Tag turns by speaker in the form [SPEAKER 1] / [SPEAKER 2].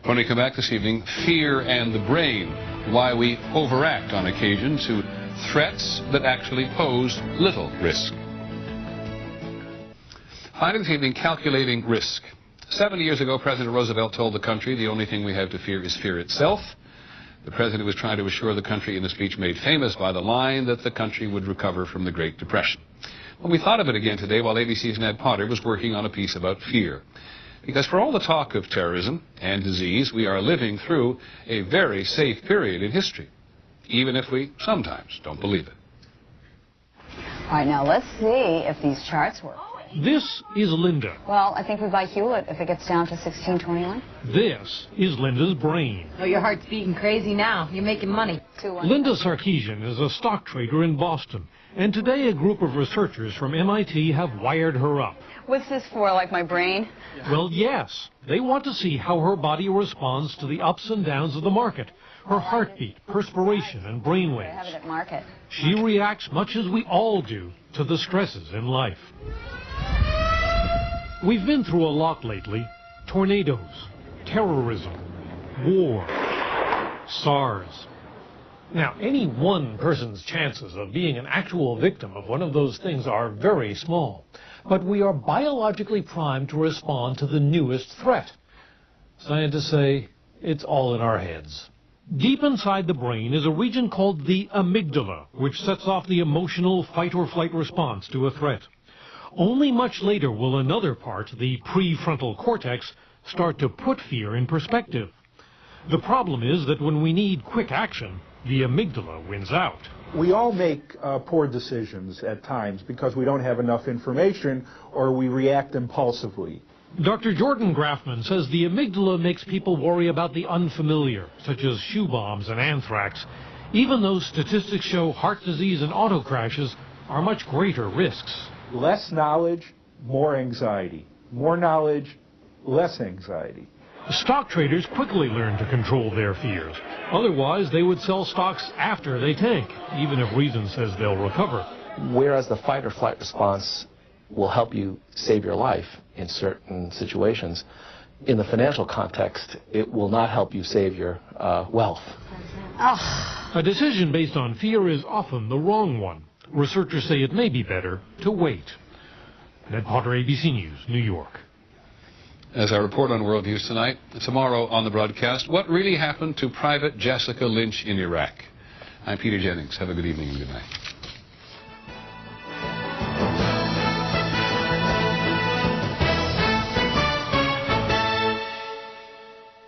[SPEAKER 1] When we come back this evening, fear and the brain, why we overact on occasion to threats that actually pose little risk. Finally this evening, calculating risk. 70 years ago, President Roosevelt told the country the only thing we have to fear is fear itself. The president was trying to assure the country in a speech made famous by the line that the country would recover from the Great Depression. Well, we thought of it again today while ABC's Ned Potter was working on a piece about fear. Because for all the talk of terrorism and disease, we are living through a very safe period in history, even if we sometimes don't believe it.
[SPEAKER 2] All right, now let's see if these charts work.
[SPEAKER 3] This is Linda.
[SPEAKER 2] Well, I think we buy Hewlett if it gets down to 1621.
[SPEAKER 3] This is Linda's brain.
[SPEAKER 4] Oh, your heart's beating crazy now. You're making money.
[SPEAKER 3] Linda Sarkeesian is a stock trader in Boston, and today a group of researchers from MIT have wired her up.
[SPEAKER 2] What's this for, like my brain?
[SPEAKER 3] Well, yes. They want to see how her body responds to the ups and downs of the market, her heartbeat, perspiration, and brainwaves.
[SPEAKER 2] I have it at market.
[SPEAKER 3] She reacts much as we all do to the stresses in life. We've been through a lot lately. Tornadoes, terrorism, war, SARS. Now, any one person's chances of being an actual victim of one of those things are very small. But we are biologically primed to respond to the newest threat. Scientists say it's all in our heads. Deep inside the brain is a region called the amygdala, which sets off the emotional fight-or-flight response to a threat. Only much later will another part, the prefrontal cortex, start to put fear in perspective. The problem is that when we need quick action, the amygdala wins out.
[SPEAKER 5] We all make poor decisions at times because we don't have enough information or we react impulsively.
[SPEAKER 3] Dr. Jordan Grafman says the amygdala makes people worry about the unfamiliar, such as shoe bombs and anthrax, even though statistics show heart disease and auto crashes are much greater risks.
[SPEAKER 5] Less knowledge, more anxiety. More knowledge, less anxiety.
[SPEAKER 3] Stock traders quickly learn to control their fears. Otherwise, they would sell stocks after they tank, even if reason says they'll recover.
[SPEAKER 6] Whereas the fight or flight response will help you save your life in certain situations, in the financial context, it will not help you save your wealth.
[SPEAKER 3] A decision based on fear is often the wrong one. Researchers say it may be better to wait. Ned Potter, ABC News, New York.
[SPEAKER 1] As I report on World News tonight, tomorrow on the broadcast, what really happened to Private Jessica Lynch in Iraq? I'm Peter Jennings. Have a good evening and good night.